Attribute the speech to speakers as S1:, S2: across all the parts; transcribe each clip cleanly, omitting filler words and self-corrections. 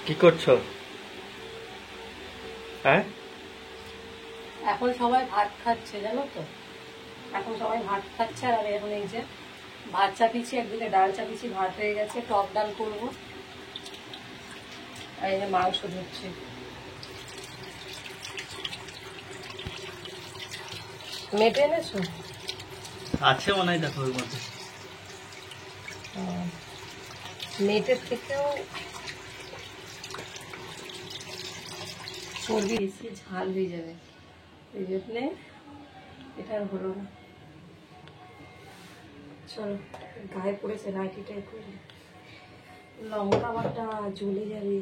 S1: কি করছো? হ্যাঁ,
S2: এখন সবাই ভাত খাচ্ছে, জানো তো। এখন সবাই ভাত খাচ্ছে আর আমি এখন এই যে ভাত চাপিয়েছি, একদিকে ডাল চাপিয়েছি, ভাত হয়ে গেছে, টক ডাল করবো। আর এই যে মাংস ধুচ্ছি। মেটে এনেছো?
S1: আছে মনে হয়, দেখো ওর মধ্যে।
S2: মেটের থেকেও চর্বি বেশি, ঝাল হয়ে যাবে, এই জন্যে এটা আর হলো না। চলো, গায়ে পড়েছে নাইটিটা, একটু লঙ্কা বাটা জ্বলে যাবে।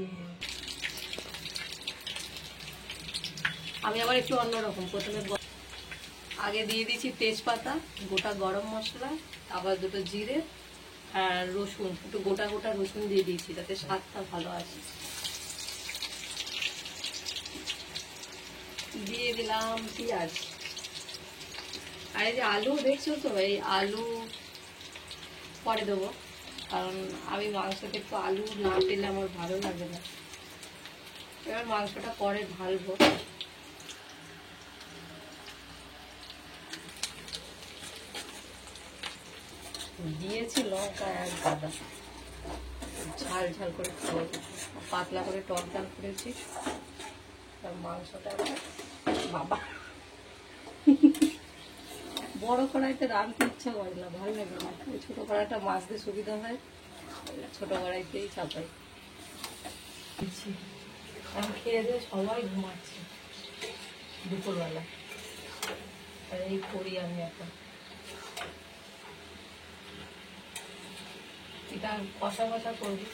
S2: আমি আবার একটু অন্যরকম, প্রথমে আগে দিয়ে দিয়েছি তেজপাতা, গোটা গরম মশলা, আবার দুটো জিরে আর রসুন, একটু গোটা গোটা রসুন দিয়ে দিয়েছি যাতে স্বাদটা ভালো আসে। দিয়ে দিলাম পেঁয়াজ, আর এই যে আলু দেখছো তো, এই আলু পরে দেবো, কারণ আমি মাংসতে একটু আলু না দিলে আমার ভালো লাগে না। এবার মাংসটা পরে ঢালবো। দিয়েছি লঙ্কা এক গাদা, ঝাল ঝাল করে খাবো, পাতলা করে টক ডাল করেছি। আর মাংসটা বাবা বড় কড়াইতে রাঁধতে ইচ্ছা করে না, ভালো লাগে না। ওই ছোটো কড়াইটা মাছতে সুবিধা হয়, ছোটো কড়াইতেই চাপাই। এখন খেয়ে দিয়ে সবাই ঘুমাচ্ছে দুপুরবেলা, আর এই করি আমি এখন। এটা কষা কষা করবি।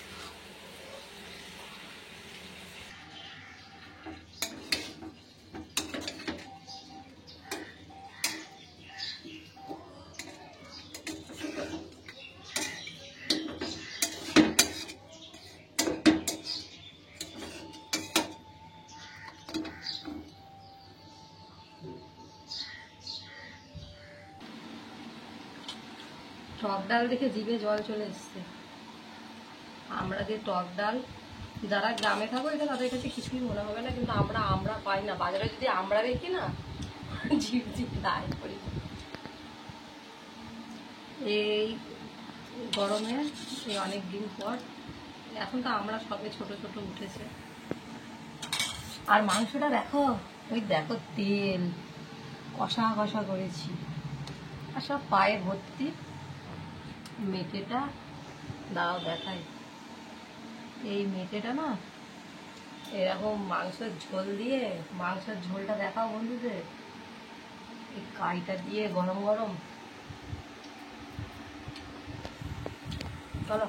S2: টক ডাল দেখে জিভে জল চলে এসছে। আমরা যে টক ডাল, যারা গ্রামে থাকো এটা তাদের কাছে কিছুই মনে হবে না, কিন্তু আমরা পাই না বাজারে। যদি আমরা দেখি না, জিভ জিভ দায় করি। এই গরমে, এই অনেক দিন পর, এখন তো আমরা সবে ছোট ছোট উঠেছে। আর মাংসটা দেখো, ওই দেখো তেল, কষা কষা করেছি, আর সব পায়ে ভর্তি। মেটেটা দাও দেখাই, এই মেটেটা না, এরকম মাংসের ঝোল দিয়ে, মাংসের ঝোলটা দেখাও বন্ধুদের, এই কাইটা দিয়ে গরম গরম। চলো।